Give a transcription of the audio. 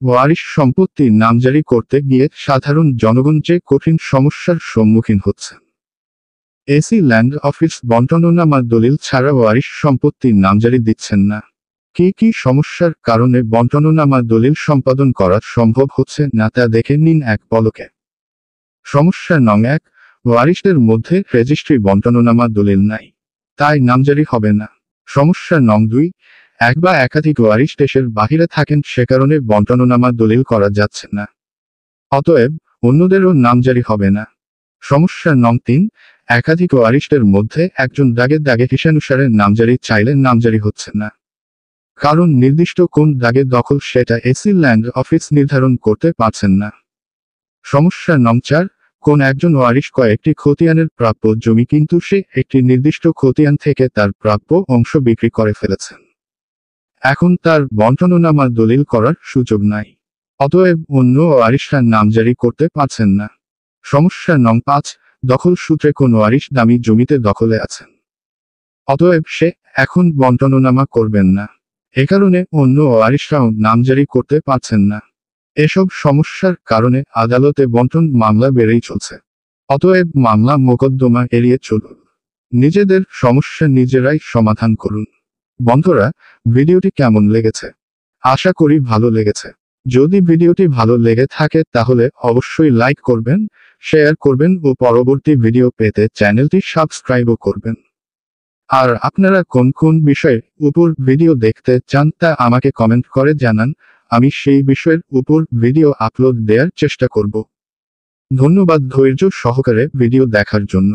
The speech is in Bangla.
ওয়ারিশ সম্পত্তির নামজারি করতে গিয়ে সাধারণ জনগণ যে কঠিন সমস্যার সম্মুখীন হচ্ছেন। এসি ল্যান্ড অফিস বন্টননামা দলিল ছাড়া ওয়ারিশ সম্পত্তির নামজারি দিচ্ছেন না। কি কি সমস্যার কারণে বন্টননামা দলিল সম্পাদন করা সম্ভব হচ্ছে না তা দেখে নিন এক পলকে। সমস্যা নং 1, ওয়ারিশদের মধ্যে রেজিস্ট্রি বন্টননামা দলিল নাই, তাই নামজারি হবে না। সমস্যা নং 2, এক বা একাধিক ওয়ারিশ দেশের বাহিরে থাকেন, সে কারণে বন্টননামা দলিল করা যাচ্ছে না, অতএব অন্যদেরও নামজারি হবে না। সমস্যা নং 3, একাধিক ওয়ারিশদের মধ্যে একজন দাগে হিসানুসারে নামজারি চাইলে নামজারি হচ্ছে না, কারণ নির্দিষ্ট কোন দাগে দখল সেটা এসি ল্যান্ড অফিস নির্ধারণ করতে পারছেন না। সমস্যা নং 4, কোন একজন ওয়ারিশ কয়েকটি খতিয়ানের প্রাপ্য জমি, কিন্তু সে একটি নির্দিষ্ট খতিয়ান থেকে তার প্রাপ্য অংশ বিক্রি করে ফেলেছেন। এখন তার বন্টননামা দলিল করার সুযোগ নাই, অতএব অন্য ওয়ারিশরা নামজারি করতে পারছেন না। সমস্যা নং 5, দখল সূত্রে কোন ওয়ারিশ দামি জমিতে দখলে আছেন, অতএব সে এখন বন্টননামা করবেন না, এ কারণে অন্য ওয়ারিশরাও নামজারি করতে পারছেন না। এসব সমস্যার কারণে আদালতে বন্টন মামলা বেড়েই চলছে, অতএব মামলা মোকদ্দমা এড়িয়ে চলুন, নিজেদের সমস্যা নিজেরাই সমাধান করুন। বন্ধুরা, ভিডিওটি কেমন লেগেছে? আশা করি ভালো লেগেছে। যদি ভিডিওটি ভালো লেগে থাকে তাহলে অবশ্যই লাইক করবেন, শেয়ার করবেন ও পরবর্তী ভিডিও পেতে চ্যানেলটি সাবস্ক্রাইবও করবেন। আর আপনারা কোন কোন বিষয়ের উপর ভিডিও দেখতে চান তা আমাকে কমেন্ট করে জানান, আমি সেই বিষয়ের উপর ভিডিও আপলোড দেওয়ার চেষ্টা করব। ধন্যবাদ ধৈর্য সহকারে ভিডিও দেখার জন্য।